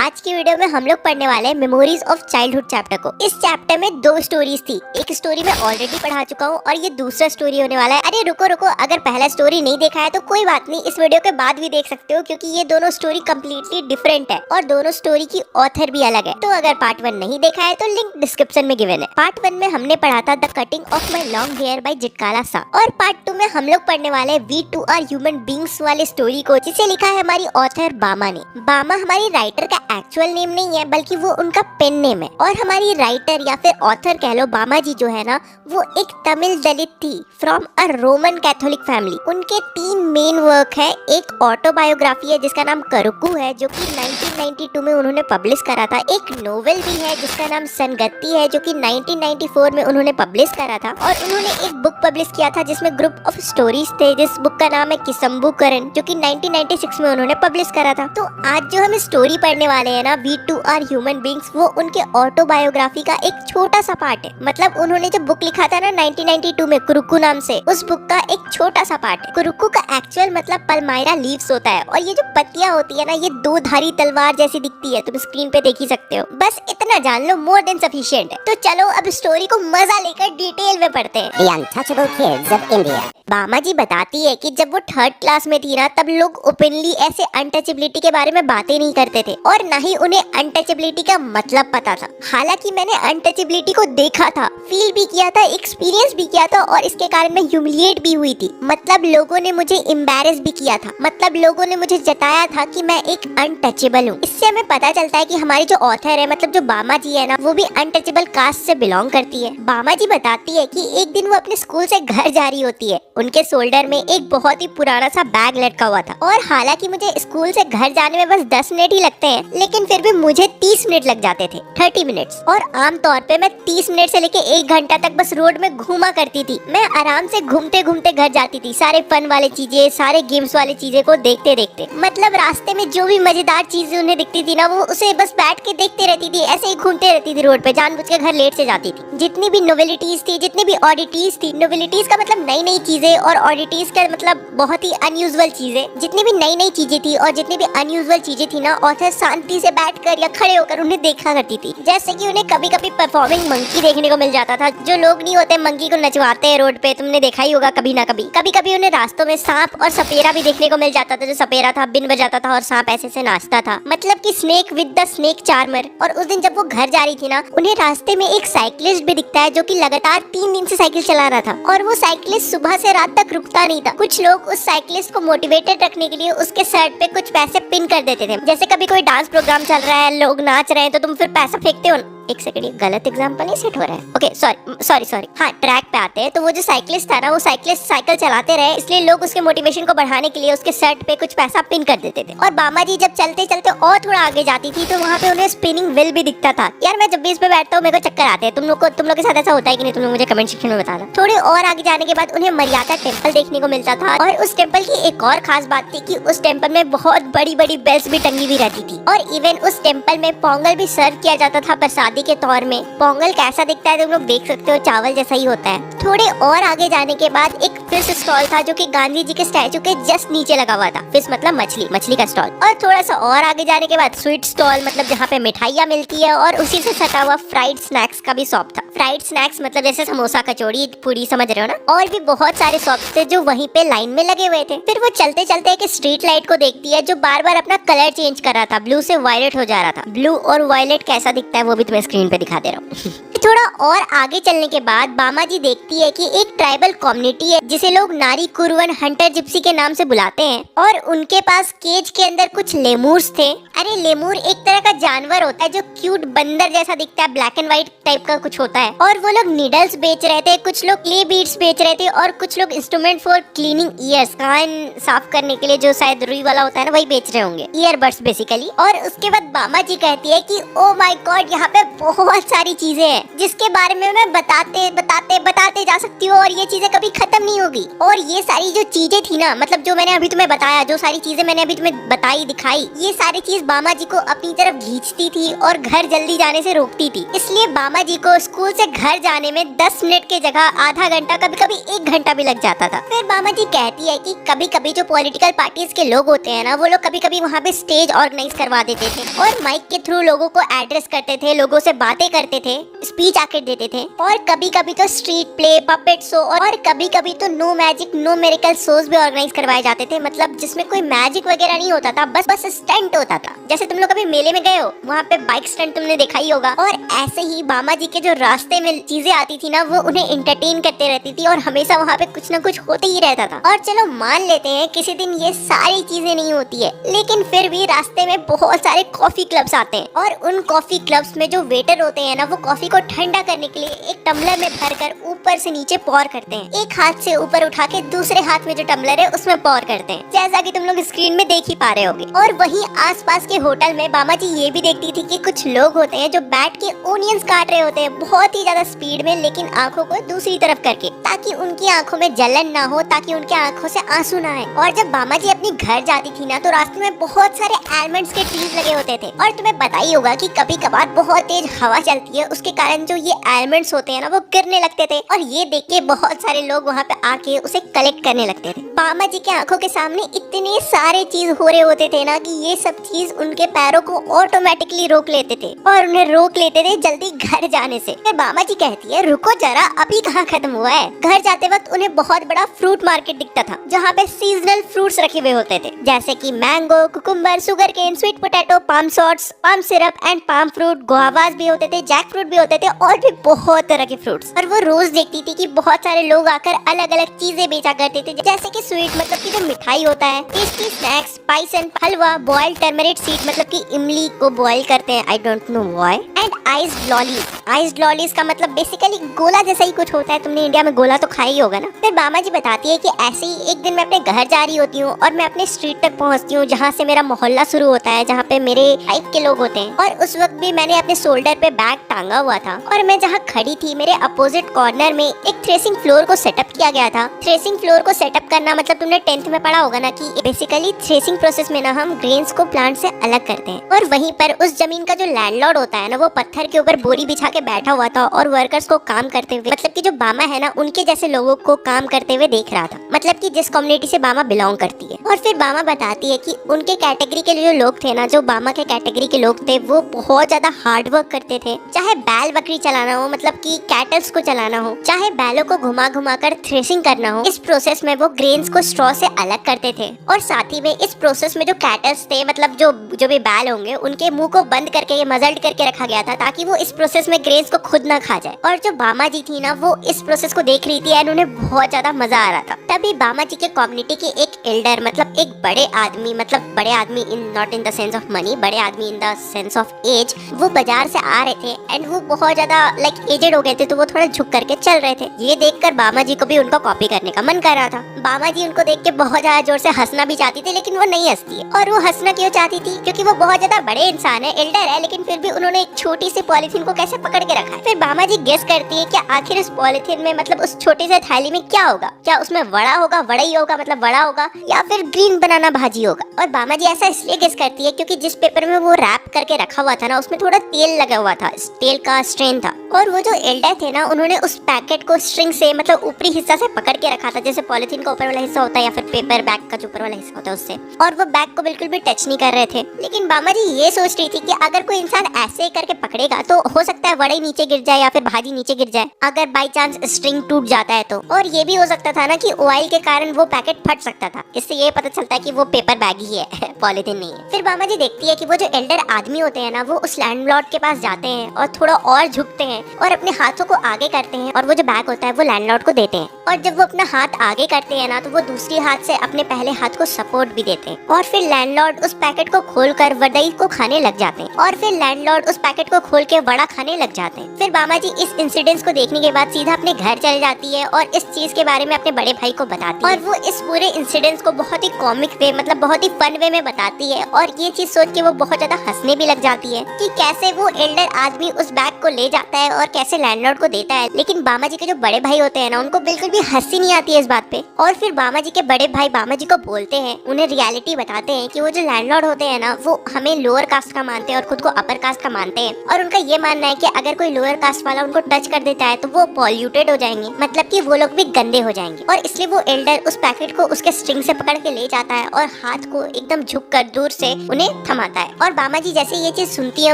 आज की वीडियो में हम लोग पढ़ने वाले हैं मेमोरीज ऑफ चाइल्डहुड चैप्टर को। इस चैप्टर में दो स्टोरीज थी, एक स्टोरी मैं ऑलरेडी पढ़ा चुका हूँ और ये दूसरा स्टोरी होने वाला है। अरे रुको रुको, अगर पहला स्टोरी नहीं देखा है तो कोई बात नहीं, इस वीडियो के बाद भी देख सकते हो क्योंकि ये दोनों स्टोरी कम्प्लीटली डिफरेंट है और दोनों स्टोरी की ऑथर भी अलग है। तो अगर पार्ट 1 नहीं देखा है तो लिंक डिस्क्रिप्शन में गिवन है। पार्ट 1 में हमने पढ़ा था the cutting of my long hair by Zitkala Sa, और पार्ट 2 में हम लोग पढ़ने वाले we too are human beings वाले स्टोरी को, जिसे लिखा है हमारी ऑथर बामा ने। बामा हमारी राइटर का एक्चुअल नेम नहीं है बल्कि वो उनका पेन नेम है, और हमारी राइटर या फिर ऑथर कह लो बामा जी जो है ना, वो एक तमिल दलित थी from a Roman Catholic family. उनके 3 मेन वर्क है। एक ऑटोबायोग्राफी है जिसका नाम करुकू है जो कि 1992 में उन्होंने पब्लिश करा था। एक नोवेल भी है जिसका नाम सनगत्ती है जो कि 1994 में उन्होंने पब्लिश करा था, और उन्होंने एक बुक पब्लिश किया था जिसमें ग्रुप ऑफ स्टोरीज थे, जिस बुक का नाम है किसम्बू करन, जो कि 1996 में उन्होंने पब्लिश करा था। तो आज जो हम स्टोरी पढ़ने वाले हैं ना, we too are human beings, वो उनके ऑटोबायोग्राफी का एक छोटा सा पार्ट है। मतलब उन्होंने जो बुक लिखा था ना 1992 में कुरुकू नाम से, उस बुक का एक छोटा सा पार्ट है। कुरुकू का एक्चुअल मतलब पल्मायरा लीव्स होता है, और ये जो पत्तियां होती है ना, ये 2 धारी तलवार जैसी दिखती है, तुम स्क्रीन पे देख ही सकते हो। बस इतना जान लो, मोर देन सफिशिएंट है। तो चलो अब स्टोरी को मजा लेकर डिटेल में पढ़ते हैं। The Untouchable Kids of India। बामा जी बताती है कि जब वो 3rd क्लास में थी ना, तब लोग ओपनली ऐसे अनटचेबिलिटी के बारे में बातें नहीं करते थे, और ना ही उन्हें अनटचेबिलिटी का मतलब पता था। हालांकि मैंने अनटचेबिलिटी को देखा था, फील भी किया था, एक्सपीरियंस भी किया था, और इसके कारण मैं ह्यूमिलिएट भी हुई थी। मतलब लोगों ने मुझे एम्बैरेस भी किया था। मतलब लोगों ने मुझे जताया था कि मैं एक अनटचेबल हूँ। इससे हमें पता चलता है कि हमारी जो ऑथर है, मतलब जो बामा जी है ना, वो भी अनटचेबल कास्ट से बिलोंग करती है। बामा जी बताती है कि एक दिन वो अपने स्कूल से घर जा रही होती है। उनके शोल्डर में एक बहुत ही पुराना सा बैग लटका हुआ था, और हालांकि मुझे स्कूल से घर जाने में बस 10 मिनट ही लगते हैं, लेकिन फिर भी मुझे 30 मिनट लग जाते थे, 30 मिनट्स। और आमतौर पे मैं 30 मिनट से लेके 1 घंटा तक बस रोड में घूमा करती थी। मैं आराम से घूमते घूमते घर जाती थी, सारे फन वाले चीजें, सारे गेम्स वाले चीजें को देखते देखते। मतलब रास्ते में जो भी मजेदार चीजें उन्हें दिखती थी ना, वो उसे बस बैठ के देखते रहती थी, ऐसे ही घूमते रहती थी रोड पे, जानबूझ के घर लेट से जाती थी। जितनी भी नोवेलिटीज थी, जितनी भी ऑडिटीज थी, नोवेलिटीज का मतलब नई नई चीजें, और ऑडिटीज का मतलब बहुत ही अनयूजुअल चीजें। जितनी भी नई नई चीजें थी और जितनी भी अनयूजुअल चीजें थी ना, ऑथर शांति से बैठकर या खड़े होकर उन्हें देखा करती थी। जैसे कि उन्हें कभी कभी परफॉर्मिंग मंकी देखने को मिल जाता था। जो लोग नहीं होते मंकी को नचवाते हैं रोड पे, तुमने देखा ही होगा कभी ना कभी। कभी कभी उन्हें रास्तों में सांप और सपेरा भी देखने को मिल जाता था। जो सपेरा था बिन बजाता था और सांप ऐसे से नाचता था, मतलब कि snake with the snake charmer. और उस दिन जब वो घर जा रही थी ना, उन्हें रास्ते में एक साइकिलिस्ट भी दिखता है जो कि लगातार 3 दिन से साइकिल चला रहा था, और वो साइकिलिस्ट सुबह से रात तक रुकता नहीं था। कुछ लोग उस साइकिलिस्ट को मोटिवेटेड रखने के लिए उसके शर्ट पे कुछ पैसे पिन कर देते थे। जैसे कभी कोई डांस प्रोग्राम चल रहा है, लोग नाच रहे हैं, तो तुम फिर पैसा फेंकते हो। एक सेकंड, ये गलत एग्जांपल नहीं सेट हो रहा है। Okay sorry. हाँ, ट्रैक पे आते हैं तो वो जो साइकिलिस्ट था ना, वो साइकिलिस्ट साइकिल चलाते रहे, इसलिए लोग उसके मोटिवेशन को बढ़ाने के लिए उसके शर्ट पे कुछ पैसा पिन कर देते थे। और बामा जी जब चलते चलते और थोड़ा आगे जाती थी तो वहाँ पे उन्हें स्पिनिंग व्हील भी दिखता था। यार मैं जब भी इस पे बैठता हूँ मेरे को चक्कर आते हैं। तुम लोग के साथ ऐसा होता है कि नहीं? तुम लोग मुझे कमेंट सेक्शन में बताना। थोड़ी और आगे जाने के बाद उन्हें मरियाता टेम्पल देखने को मिलता था, और उस टेम्पल की एक और खास बात थी कि उस टेम्पल में बहुत बड़ी बड़ी बेल्स भी टंगी हुई रहती थी, और इवन उस टेम्पल में पोंगल भी सर्व किया जाता था प्रसादी के तौर में। पोंगल कैसा दिखता है तुम लोग देख सकते हो, चावल जैसा ही होता है। थोड़े और आगे जाने के बाद एक फिश स्टॉल था जो कि गांधी जी के स्टैचू के जस्ट नीचे लगा हुआ था। फिश मतलब मछली का स्टॉल। और थोड़ा सा और आगे जाने के बाद स्वीट स्टॉल, मतलब जहाँ पे मिठाइयाँ मिलती है, और उसी से सटा हुआ फ्राइड स्नैक्स का भी शॉप था। फ्राइड स्नैक्स मतलब जैसे समोसा, कचौड़ी, पूरी, समझ रहे हो ना। और भी बहुत सारे शॉप्स थे जो वहीं पे लाइन में लगे हुए थे। फिर वो चलते चलते एक स्ट्रीट लाइट को देखती है जो बार बार अपना कलर चेंज कर रहा था, ब्लू से वायलेट हो जा रहा था। ब्लू और वायलेट कैसा दिखता है वो भी तुम्हें स्क्रीन पे दिखा दे रहा हूँ। थोड़ा और आगे चलने के बाद बामा जी देखती है कि एक ट्राइबल कम्युनिटी है जिसे लोग नारी कुरवन हंटर जिप्सी के नाम से बुलाते हैं, और उनके पास केज के अंदर कुछ लेमूर्स थे। अरे लेमूर एक तरह का जानवर होता है जो क्यूट बंदर जैसा दिखता है, ब्लैक एंड व्हाइट टाइप का कुछ होता है। और वो लोग नीडल्स बेच रहे थे, कुछ लोग क्ले बीड्स बेच रहे थे, और कुछ लोग इंस्ट्रूमेंट फॉर क्लीनिंग ईयर्स, कान साफ करने के लिए जो शायद रुई वाला होता है ना, वही बेच रहे होंगे, ईयरबड्स बेसिकली। और उसके बाद बामा जी कहती है कि ओ माय गॉड, यहाँ पे बहुत सारी चीजें हैं। जिसके बारे में मैं बताते जा सकती हूँ और ये चीजें कभी खत्म नहीं होगी। और ये सारी जो चीजें थी ना, मतलब जो मैंने अभी तुम्हें बताया, जो सारी चीजें मैंने अभी तुम्हें बताई दिखाई, ये सारी चीज बामा जी को अपनी तरफ खींचती थी और घर जल्दी जाने से रोकती थी। इसलिए बामा जी को स्कूल से घर जाने में 10 मिनट की जगह आधा घंटा, कभी कभी 1 घंटा भी लग जाता था। फिर बामा जी कहती है कि कभी कभी जो पॉलिटिकल पार्टीज के लोग होते हैं ना, वो लोग कभी कभी वहाँ पे स्टेज ऑर्गेनाइज करवा देते थे और माइक के थ्रू लोगों को एड्रेस करते थे, लोगों से बातें करते थे, स्पीच आकर देते थे। और कभी कभी तो स्ट्रीट प्ले, पपेट शो और कभी कभी तो no magic no miracle shows भी ऑर्गेनाइज करवाए जाते थे। मतलब जिसमें कोई मैजिक वगैरह नहीं होता था, बस स्टंट होता था। जैसे तुम लोग कभी मेले में गए हो, वहाँ पे बाइक स्टंट तुमने देखा ही होगा। और ऐसे ही बामा जी के जो रास्ते में चीजें आती थी ना, वो उन्हें एंटरटेन करते रहती थी और हमेशा वहाँ पे कुछ ना कुछ होते ही रहता था। और चलो मान लेते हैं किसी दिन ये सारी चीजें नहीं होती है, लेकिन फिर भी रास्ते में बहुत सारे कॉफी क्लब्स आते हैं और उन कॉफी क्लब्स में जो वेटर होते हैं ना, वो कॉफी को ठंडा करने के लिए एक टम्बलर में भरकर ऊपर से नीचे पॉर करते हैं। एक हाथ से ऊपर उठा के दूसरे हाथ में जो टम्बलर है उसमें पॉर करते हैं, जैसा कि तुम लोग स्क्रीन में देख ही पा रहे होगे। और वहीं आसपास के होटल में बामा जी ये भी देखती थी कि कुछ लोग होते हैं जो बैठ के ओनियंस काट रहे होते हैं बहुत ही ज्यादा स्पीड में, लेकिन आंखों को दूसरी तरफ करके, ताकि उनकी आंखों में जलन ना हो, ताकि उनके आंखों से आंसू ना आए। और जब बामा जी अपनी घर जाती थी ना, तो रास्ते में बहुत सारे आलमंड्स के ट्रीज लगे होते थे। और तुम्हें पता ही होगा कि कभी कभार बहुत तेज हवा चलती है, उसके कारण जो ये आलमंड्स होते हैं ना, वो गिरने लगते थे। और ये देख के बहुत सारे लोग वहाँ पे आके उसे कलेक्ट करने लगते थे। बामा जी के आंखों के सामने इतने सारे चीज हो रहे होते थे ना, कि ये सब चीज उनके पैरों को ऑटोमेटिकली रोक लेते थे और उन्हें रोक लेते थे जल्दी घर जाने से। फिर बामा जी कहती है, रुको जरा, अभी कहाँ खत्म हुआ है। घर जाते वक्त उन्हें बहुत बड़ा फ्रूट मार्केट दिखता था, जहाँ पे सीजनल फ्रूट्स रखे हुए होते थे, जैसे कि mango, cucumber, sugar cane, sweet potato, palm shoots, palm syrup and palm fruit, guavas भी होते थे, जैक फ्रूट भी होते थे और भी बहुत तरह के फ्रूट्स। और वो रोज देखती थी कि बहुत सारे लोग आकर अलग अलग चीजें बेचा करते थे, जैसे कि स्वीट मतलब की जो मिठाई होता है, tasty snacks, spice and halwa, boiled turmeric seed मतलब की इमली को बॉइल करते हैं, I don't know why, and iced lollies. Iced lollies का मतलब बेसिकली गोला जैसा ही कुछ होता है। तुमने इंडिया में गोला तो खाया ही होगा ना। फिर बामा जी बताती है कि ऐसे ही एक दिन मैं अपने घर जा रही होती हूँ और मैं अपने स्ट्रीट तक पहुँचती हूँ, जहाँ से मेरा मोहल्ला शुरू होता है, जहाँ पे मेरे टाइप के लोग होते हैं। और उस वक्त भी मैंने अपने शोल्डर पे बैग टांगा हुआ था और मैं जहाँ खड़ी थी, मेरे अपोजिट कॉर्नर में एक थ्रेसिंग फ्लोर को सेटअप किया गया था। थ्रेसिंग फ्लोर को सेटअप करना मतलब तुमने 10th में पढ़ा होगा ना, कि बेसिकली थ्रेसिंग प्रोसेस में ना हम ग्रेन्स को प्लांट से अलग करते हैं। और वहीं पर उस जमीन का जो लैंडलॉर्ड होता है ना, वो पत्थर के ऊपर बोरी बिछा के बैठा हुआ था और वर्कर्स को काम करते हुए, मतलब कि जो बामा है ना, उनके जैसे लोगों को काम करते हुए देख रहा था, मतलब कि जिस कम्युनिटी से बामा बिलोंग करती है। और फिर बामा बताती है कि उनके कैटेगरी के जो लोग थे ना, जो बामा के कैटेगरी के लोग थे, वो बहुत ज्यादा हार्ड वर्क करते थे। चाहे बैल बकरी चलाना हो, मतलब कि कैटल्स को चलाना हो, चाहे बैलों को घुमा घुमा कर थ्रेसिंग करना हो, इस प्रोसेस में वो ग्रेन्स को स्ट्रॉ से अलग करते थे। और साथ ही में इस प्रोसेस में जो कैटल्स थे, मतलब जो भी बैल होंगे, उनके मुंह को बंद करके मजल्ट करके रखा गया था, ताकि वो इस प्रोसेस में ग्रेन्स को खुद ना खा जाए। और जो बामा जी थी ना, वो इस प्रोसेस को देख रही थी एंड उन्हें बहुत ज्यादा मजा आ रहा था। तभी बामा जी के कम्युनिटी के एक एल्डर, मतलब एक बड़े आदमी, मतलब बड़े आदमी in not in the sense of money, बड़े आदमी in the sense of age, वो बाजार से आ रहे थे एंड वो बहुत ज्यादा लाइक एजेड हो गए थे, तो वो थोड़ा झुक करके चल रहे थे। ये देखकर बामा जी को भी उनको कॉपी करने का मन कर रहा था। बामा जी उनको देख के बहुत ज्यादा जोर से हंसना भी चाहती थी, लेकिन वो नहीं हंसती है। और वो हंसना क्यों चाहती थी? क्योंकि वो बहुत ज्यादा बड़े इंसान है, एल्डर है, लेकिन फिर भी उन्होंने एक छोटी सी पॉलिथीन को कैसे पकड़ के रखा है। फिर बामा जी गेस करती है कि आखिर उस पॉलिथीन में, मतलब उस छोटे से थाली में क्या होगा। क्या उसमें वड़ा होगा, वड़ा ही होगा, मतलब वड़ा होगा, या फिर ग्रीन बनाना भाजी होगा। और बामा जी ऐसा इसलिए गेस करती है क्योंकि जिस पेपर में वो रैप करके रखा हुआ था ना, उसमें थोड़ा तेल लगा हुआ था, तेल का स्ट्रेन था। और वो जो एल्डर थे ना, उन्होंने उस पैकेट को स्ट्रिंग से, मतलब ऊपरी हिस्सा से पकड़ के रखा था, जैसे पॉलिथीन का ऊपर वाला हिस्सा होता है या फिर पेपर बैग का जो ऊपर वाला हिस्सा होता है उससे। और वो बैग को बिल्कुल भी टच नहीं कर रहे थे। लेकिन बामा जी ये सोच रही थी कि अगर कोई इंसान ऐसे करके पकड़ेगा तो हो सकता है वड़े नीचे गिर जाए या फिर भाजी नीचे गिर जाए, अगर बाई चांस स्ट्रिंग टूट जाता है तो। और ये भी हो सकता था ना कि ऑयल के कारण वो पैकेट फट सकता था। इससे ये पता चलता है कि वो पेपर बैग ही है, पॉलिथीन नहीं है। फिर बामा जी देखती है कि वो जो एल्डर आदमी होते हैं ना, वो उस लैंडलॉर्ड के पास जाते हैं और थोड़ा और झुकते हैं और अपने हाथों को आगे करते हैं और वो जो बैग होता है वो लैंडलॉर्ड को देते हैं। और जब वो अपना हाथ आगे करते हैं ना तो वो दूसरी हाथ से अपने पहले हाथ को सपोर्ट भी देते हैं। और फिर लैंडलॉर्ड उस पैकेट को खोलकर वड़ई को खाने लग जाते हैं और फिर लैंडलॉर्ड उस पैकेट को खोल के वड़ा खाने लग जाते हैं। फिर बामा जी इस इंसिडेंट को देखने के बाद सीधा अपने घर चले जाती है और इस चीज के बारे में अपने बड़े भाई को बताती है और वो इस पूरे इंसिडेंट को बहुत ही कॉमिक वे मतलब बहुत ही फन वे में बताती है। और ये चीज सोच के वो बहुत ज्यादा हंसने भी लग जाती है कि कैसे वो एल्डर आदमी उस बैग को ले जाता है और कैसे लैंडलॉर्ड को देता है। लेकिन बामा जी के जो बड़े भाई होते हैं ना उनको बिल्कुल भी हंसी नहीं आती है इस बात पे। और फिर बामा जी के बड़े भाई बामा जी को बोलते हैं, उन्हें रियलिटी बताते हैं कि वो जो लैंडलॉर्ड होते हैं ना वो हमें लोअर कास्ट का मानते हैं और खुद को अपर कास्ट का मानते हैं। और उनका ये मानना है कि अगर कोई लोअर कास्ट वाला उनको टच कर देता है तो वो पॉल्यूटेड हो जाएंगे, मतलब कि वो लोग भी गंदे हो जाएंगे। और इसलिए वो एल्डर उस पैकेट को उसके स्ट्रिंग से पकड़ के ले जाता है और हाथ को एकदम झुक कर दूर से उन्हें थमाता है। और बामा जी जैसे ये चीज सुनती है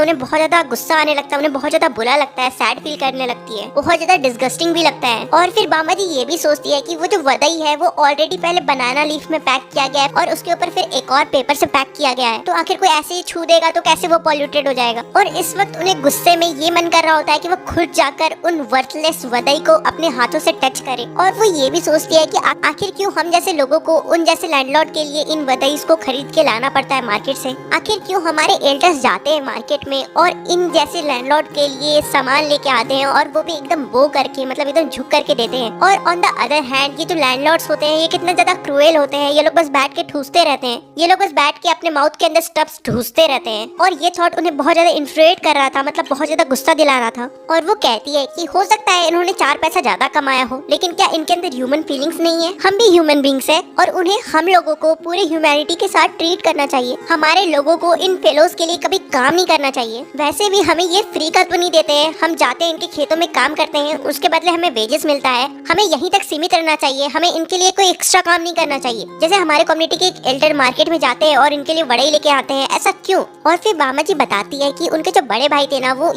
उन्हें बहुत ज्यादा गुस्सा आने लगता है, उन्हें बहुत ज्यादा बुरा लगता है, सैड फील करने लगती है, बहुत ज्यादा डिस्गस्टिंग भी लगता है। और फिर बामा जी ये भी सोचती है कि वो जो वड़ई है वो ऑलरेडी पहले बनाना लीफ में पैक किया गया है और उसके ऊपर फिर एक और पेपर से पैक किया गया है, तो आखिर कोई ऐसे ही छू देगा तो कैसे वो पॉल्यूटेड हो जाएगा। और इस वक्त उन्हें गुस्से में ये मन कर रहा होता है कि वो खुद जाकर उन वर्थलेस वड़ई को अपने हाथों से टच करे। और वो ये भी सोचती है कि आखिर क्यों हम जैसे लोगों को उन जैसे लैंडलॉर्ड के लिए इन वड़ईस को खरीद के लाना पड़ता है मार्केट से। आखिर क्यों हमारे एल्डर्स जाते हैं मार्केट में और इन जैसे लैंडलॉर्ड के लिए सामान लेके आते हैं और वो भी एकदम बो करके मतलब एकदम झुक करके देते हैं। और ऑन द अदर हैंड ये जो लैंडलॉर्ड्स होते हैं ये कितने ज्यादा क्रूएल होते हैं, ये लोग बस बैठ के ठूसते रहते हैं, ये लोग बस बैठ के अपने माउथ के अंदर स्टफ्स ठूसते रहते हैं। और ये थॉट उन्हें बहुत ज्यादा इन्फ्लुएट कर रहा था, मतलब बहुत ज्यादा गुस्सा दिला रहा था। और वो कहती है कि हो सकता है इन्होंने 4 पैसा ज्यादा कमाया हो, लेकिन क्या इनके अंदर ह्यूमन फीलिंग्स नहीं है? हम भी ह्यूमन बींग्स है और उन्हें हम लोगों को पूरे ह्यूमैनिटी के साथ ट्रीट करना चाहिए। हमारे लोगों को इन फेलोज के लिए कभी काम नहीं करना चाहिए। वैसे भी हमें ये फ्री का तो नहीं देते हैं, हम जाते हैं इनके खेतों में काम करते हैं, उसके बदले हमें वेजेस मिलता है, हमें यहीं तक सीमित रहना चाहिए, हमें इनके लिए कोई एक्स्ट्रा काम नहीं करना चाहिए। जैसे हमारे कम्युनिटी के एक एल्डर मार्केट में जाते हैं और इनके लिए वड़ई लेके आते हैं, ऐसा क्यों? और फिर बामा जी बताती है कि उनके जो बड़े भाई थे ना वो